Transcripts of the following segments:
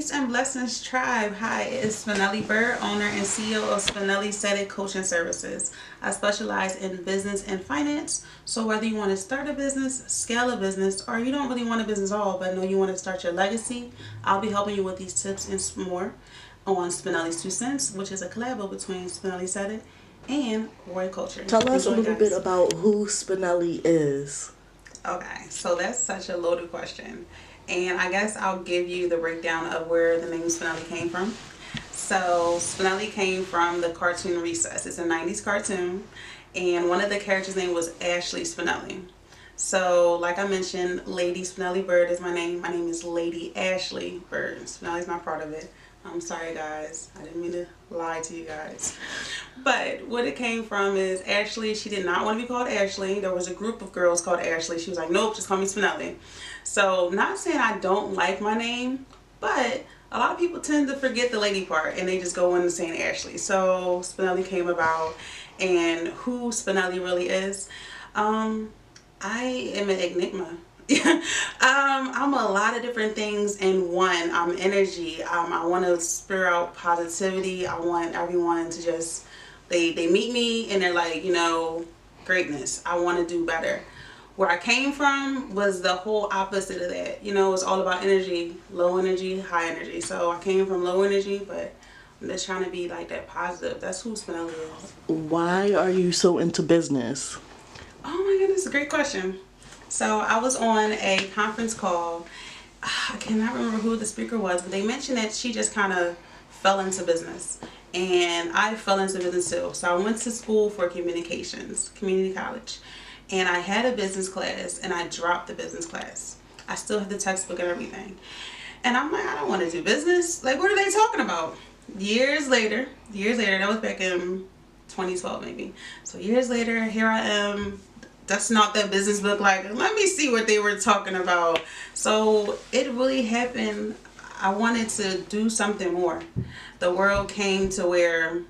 Peace and blessings, tribe. Hi, it's Spinelli Bird, owner and CEO of SpinellisaidiT Coaching Services. I specialize in business and finance. So whether you want to start a business, scale a business, or you don't really want a business at all, but know you want to start your legacy, I'll be helping you with these tips and more on Spinelli's 2 Cents, which is a collab between SpinellisaidiT and Roy Culture. Tell us a little bit about who Spinelli is. Okay, so that's such a loaded question. And I guess I'll give you the breakdown of where the name Spinelli came from. So Spinelli came from the cartoon Recess. It's a 90s cartoon. And one of the characters' name was Ashley Spinelli. So like I mentioned, Lady Spinelli Bird is my name. My name is Lady Ashley Bird. Spinelli's not part of it. I'm sorry guys, I didn't mean to lie to you guys. But what it came from is Ashley, she did not want to be called Ashley. There was a group of girls called Ashley. She was like, nope, just call me Spinelli. So not saying I don't like my name, but a lot of people tend to forget the lady part and they just go into saying Ashley. So Spinelli came about, and who Spinelli really is, I am an enigma. I'm a lot of different things in one. I'm energy. I want to spur out positivity. I want everyone to just, they meet me and they're like, you know, greatness. I want to do better. Where I came from was the whole opposite of that. You know, it's all about energy, low energy, high energy. So I came from low energy, but I'm just trying to be like that positive. That's who Spinelli is. Why are you so into business? Oh my goodness, great question. So I was on a conference call. I cannot remember who the speaker was, but they mentioned that she just kind of fell into business. And I fell into business too. So I went to school for communications, community college. And I had a business class and I dropped the business class. I still have the textbook and everything. And I'm like, I don't want to do business. Like, what are they talking about? Years later, that was back in 2012 maybe. So years later, here I am. That's not that business book. Like, let me see what they were talking about. So it really happened. I wanted to do something more. The world came to where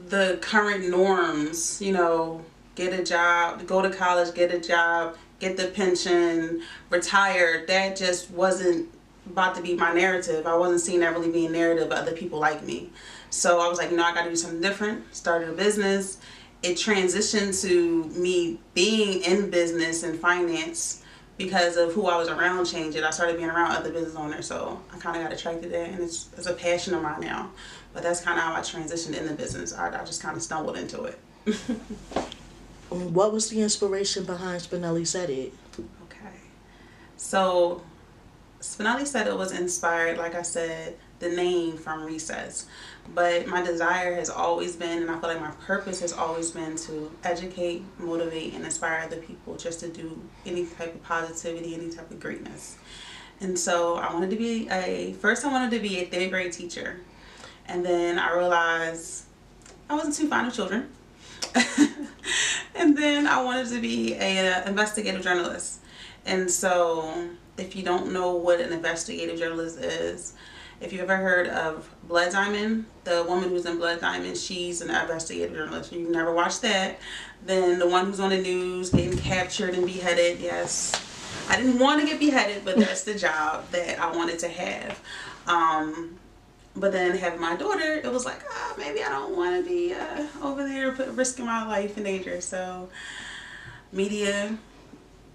the current norms, you know, get a job, go to college, get a job, get the pension, retire, that just wasn't about to be my narrative. I wasn't seeing that really being a narrative of other people like me. So I was like, no, I got to do something different. Started a business. It transitioned to me being in business and finance because of who I was around changed it. I started being around other business owners, so I kind of got attracted to that, and it's a passion of mine now. But that's kind of how I transitioned into business. I just kind of stumbled into it. What was the inspiration behind SpinellisaidiT? Okay. So SpinellisaidiT was inspired, like I said, the name from Recess. But my desire has always been, and I feel like my purpose has always been, to educate, motivate, and inspire other people just to do any type of positivity, any type of greatness. And so I wanted to be first I wanted to be a 3rd grade teacher. And then I realized I wasn't too fond of children. And then I wanted to be an investigative journalist. And so if you don't know what an investigative journalist is, if you ever heard of Blood Diamond, the woman who's in Blood Diamond, she's an investigative journalist. If you've never watched that, then the one who's on the news getting captured and beheaded, yes. I didn't want to get beheaded, but that's the job that I wanted to have. But then having my daughter, it was like, maybe I don't want to be over there risking my life in danger. So media,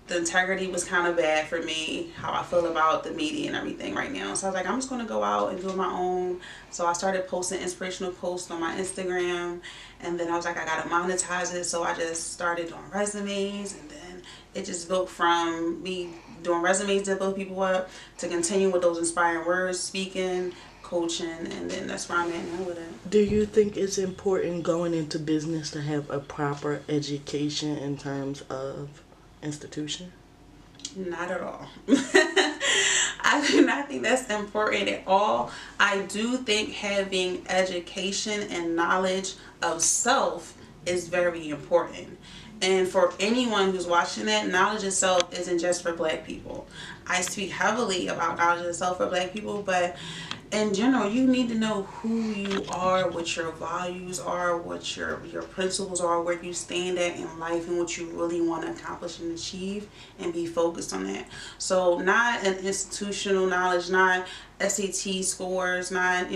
the integrity was kind of bad for me, how I feel about the media and everything right now. So I was like, I'm just going to go out and do it my own. So I started posting inspirational posts on my Instagram. And then I was like, I got to monetize it. So I just started doing resumes. And then it just built from me doing resumes to build people up to continue with those inspiring words, speaking, coaching, and then that's where I'm at now with it. Do you think it's important going into business to have a proper education in terms of institution? Not at all. I do not think that's important at all. I do think having education and knowledge of self is very important. And for anyone who's watching that, knowledge itself isn't just for Black people. I speak heavily about knowledge itself for Black people, but in general, you need to know who you are, what your values are, what your principles are, where you stand at in life, and what you really want to accomplish and achieve, and be focused on that. So not an institutional knowledge, not SAT scores, not,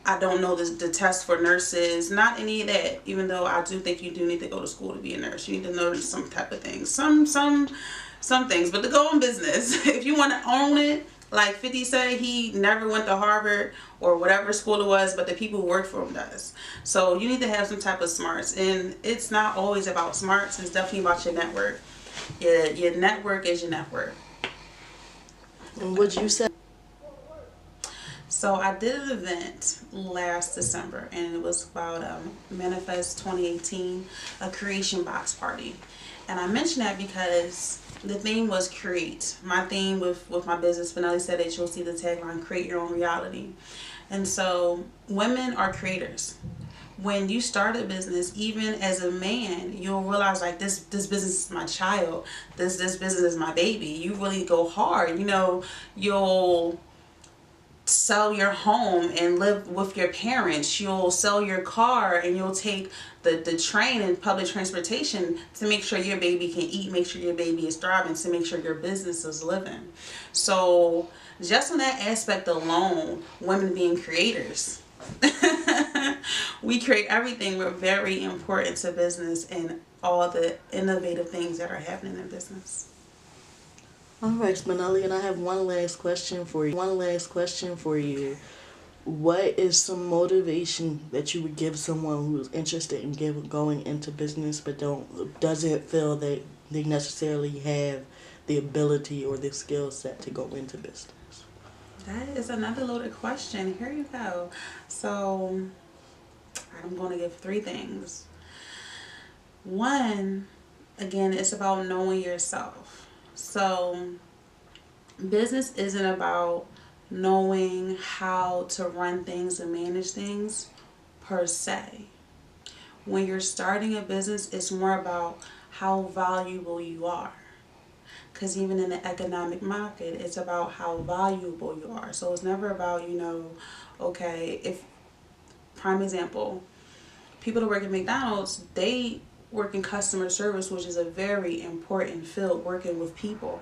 I don't know the test for nurses, not any of that. Even though I do think you do need to go to school to be a nurse. You need to know some type of things, some things. But to go in business, if you want to own it, like 50 said, he never went to Harvard or whatever school it was, but the people who work for him does. So you need to have some type of smarts, and it's not always about smarts. It's definitely about your network. Your network is your network. And what you said. So I did an event last December, and it was about Manifest 2018, a creation box party. And I mentioned that because the theme was create. My theme with my business, SpinellisaidiT, you'll see the tagline, create your own reality. And so women are creators. When you start a business, even as a man, you'll realize like this business is my child. This business is my baby. You really go hard. You'll sell your home and live with your parents. You'll sell your car, and you'll take the train and public transportation to make sure your baby can eat, make sure your baby is thriving, to make sure your business is living. So just on that aspect alone, women being creators, we create everything. We're very important to business and all the innovative things that are happening in business. All right, Spinelli, and I have one last question for you. What is some motivation that you would give someone who's interested in going into business but doesn't feel that they necessarily have the ability or the skill set to go into business? That is another loaded question. Here you go. So I'm going to give 3 things. One, again, it's about knowing yourself. So business isn't about knowing how to run things and manage things per se. When you're starting a business, it's more about how valuable you are. Because even in the economic market, it's about how valuable you are. So it's never about, okay, if, prime example, people that work at McDonald's, they work in customer service, which is a very important field, working with people.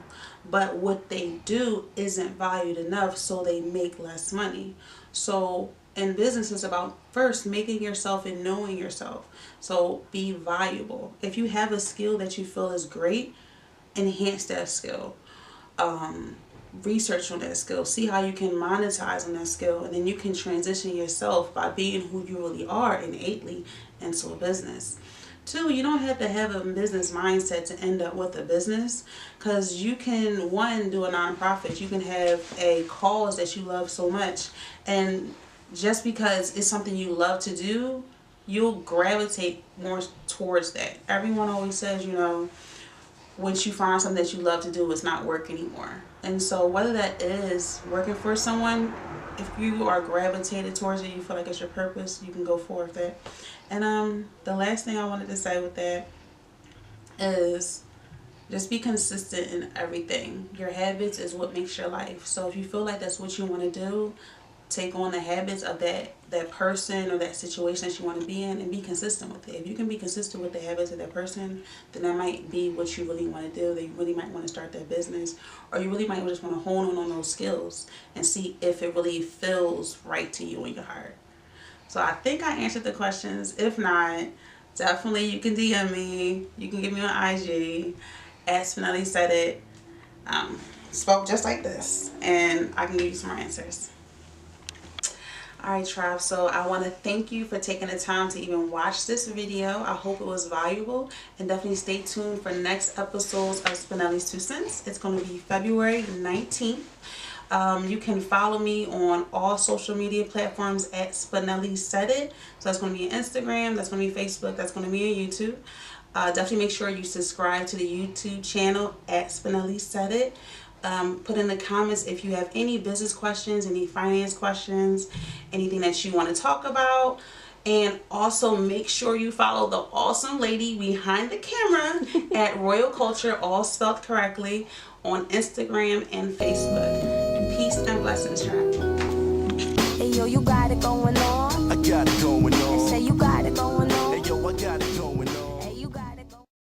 But what they do isn't valued enough, so they make less money. So in business, it's about first making yourself and knowing yourself. So be valuable. If you have a skill that you feel is great, enhance that skill. Research on that skill. See how you can monetize on that skill, and then you can transition yourself by being who you really are innately into a business. 2, you don't have to have a business mindset to end up with a business, because you can, 1, do a nonprofit. You can have a cause that you love so much, and just because it's something you love to do, you'll gravitate more towards that. Everyone always says, once you find something that you love to do, it's not work anymore. And so whether that is working for someone, if you are gravitated towards it, you feel like it's your purpose, you can go forth that. And the last thing I wanted to say with that is just be consistent in everything. Your habits is what makes your life. So if you feel like that's what you want to do, take on the habits of that person or that situation that you want to be in, and be consistent with it. If you can be consistent with the habits of that person, then that might be what you really want to do. That you really might want to start that business, or you really might just want to hone on those skills and see if it really feels right to you in your heart. So I think I answered the questions. If not, definitely you can DM me. You can get me on IG at SpinellisaidiT. Spoke just like this, and I can give you some more answers. Alright, tribe, so I want to thank you for taking the time to even watch this video. I hope it was valuable, and definitely stay tuned for next episodes of Spinelli's 2 Cents. It's going to be February 19th. You can follow me on all social media platforms at SpinellisaidiT. So that's going to be Instagram, that's going to be Facebook, that's going to be on YouTube. Definitely make sure you subscribe to the YouTube channel at SpinellisaidiT. Put in the comments if you have any business questions, any finance questions, anything that you want to talk about. And also make sure you follow the awesome lady behind the camera at Royal Culture, all spelled correctly, on Instagram and Facebook. Peace and blessings, chat. Hey yo, you got it going on. I got it going